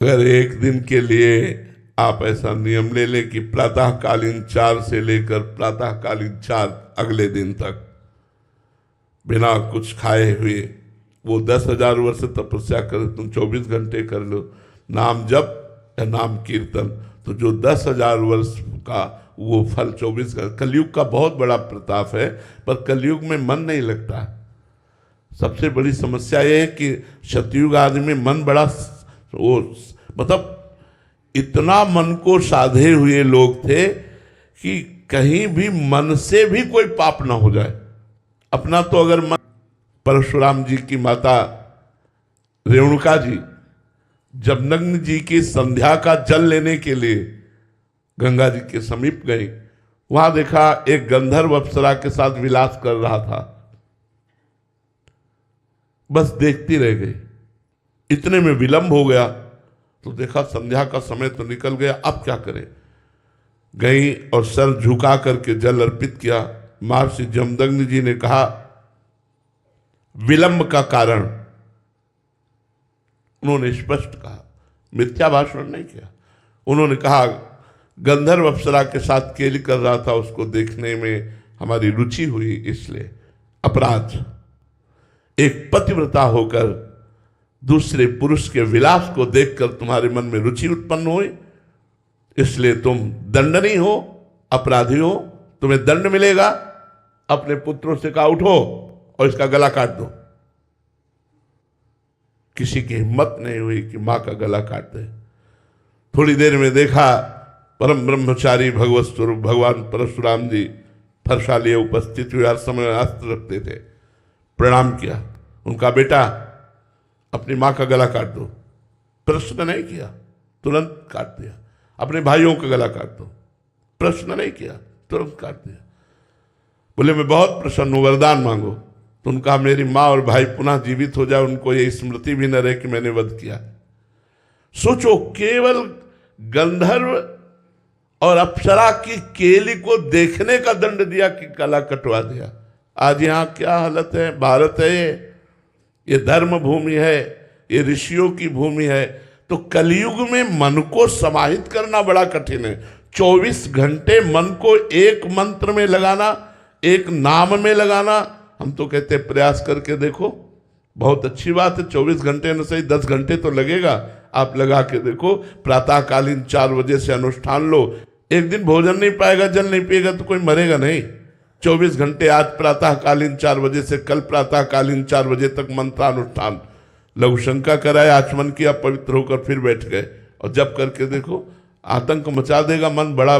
अगर एक दिन के लिए आप ऐसा नियम ले लें कि प्रातःकालीन 4 से लेकर प्रातःकालीन 4 अगले दिन तक बिना कुछ खाए हुए वो 10,000 वर्ष तपस्या करे, तुम 24 घंटे कर लो नाम जप या नाम कीर्तन, तो जो 10,000 वर्ष का वो फल 24 घंटे। कलयुग का बहुत बड़ा प्रताप है, पर कलयुग में मन नहीं लगता। सबसे बड़ी समस्या ये है कि सतयुग आदि में मन बड़ा वो मतलब इतना मन को साधे हुए लोग थे कि कहीं भी मन से भी कोई पाप ना हो जाए। अपना तो अगर मन, परशुराम जी की माता रेणुका जी जब नग्न जी की संध्या का जल लेने के लिए गंगा जी के समीप गई, वहां देखा एक गंधर्व अप्सरा के साथ विलास कर रहा था, बस देखती रह गई। इतने में विलंब हो गया तो देखा संध्या का समय तो निकल गया, अब क्या करें। गई और सर झुका करके जल अर्पित किया। महर्षि जमदग्नि जी ने कहा विलंब का कारण, उन्होंने स्पष्ट कहा, मिथ्या भाषण नहीं किया। उन्होंने कहा गंधर्व अप्सरा के साथ केली कर रहा था, उसको देखने में हमारी रुचि हुई, इसलिए अपराध। एक पतिव्रता होकर दूसरे पुरुष के विलास को देखकर तुम्हारे मन में रुचि उत्पन्न हुई, इसलिए तुम दंडनीय हो, अपराधी हो, तुम्हें दंड मिलेगा। अपने पुत्रों से कहा उठो और इसका गला काट दो। किसी की हिम्मत नहीं हुई कि मां का गला काट दे। थोड़ी देर में देखा परम ब्रह्मचारी भगवत स्वरूप भगवान परशुराम जी फरसा लिए उपस्थित हुए, हर समय अस्त्र रखते थे। प्रणाम किया, उनका बेटा अपनी मां का गला काट दो। प्रश्न नहीं किया, तुरंत काट दिया। अपने भाइयों का गला काट दो, प्रश्न नहीं किया, तुरंत काट दिया। बोले मैं बहुत प्रसन्न हूं, वरदान मांगो। तो उनका मेरी माँ और भाई पुनः जीवित हो जाए, उनको ये स्मृति भी न रहे कि मैंने वध किया। सोचो, केवल गंधर्व और अप्सरा की केली को देखने का दंड दिया कि गला कटवा दिया। आज यहाँ क्या हालत है। भारत है ये धर्म भूमि है, ये ऋषियों की भूमि है। तो कलयुग में मन को समाहित करना बड़ा कठिन है। 24 घंटे मन को एक मंत्र में लगाना, एक नाम में लगाना। हम तो कहते हैं प्रयास करके देखो, बहुत अच्छी बात है। 24 घंटे न सही 10 घंटे तो लगेगा, आप लगा के देखो। प्रातःकालीन 4 बजे से अनुष्ठान लो। एक दिन भोजन नहीं पाएगा, जल नहीं पिएगा तो कोई मरेगा नहीं। 24 घंटे आज प्रातःकालीन 4 बजे से कल प्रातःकालीन 4 बजे तक मंत्रानुष्ठान। लघुशंका कराए, आचमन किया, पवित्र होकर फिर बैठ गए और जब करके देखो, आतंक मचा देगा। मन बड़ा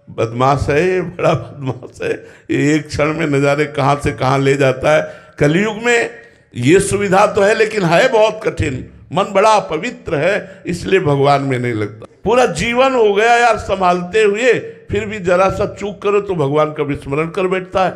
बदमाश है, बड़ा बदमाश है। एक क्षण में नजारे कहाँ से कहाँ ले जाता है। कलयुग में ये सुविधा तो है, लेकिन है बहुत कठिन। मन बड़ा पवित्र है, इसलिए भगवान में नहीं लगता। पूरा जीवन हो गया यार संभालते हुए, फिर भी जरा सा चूक करो तो भगवान का विस्मरण कर बैठता है।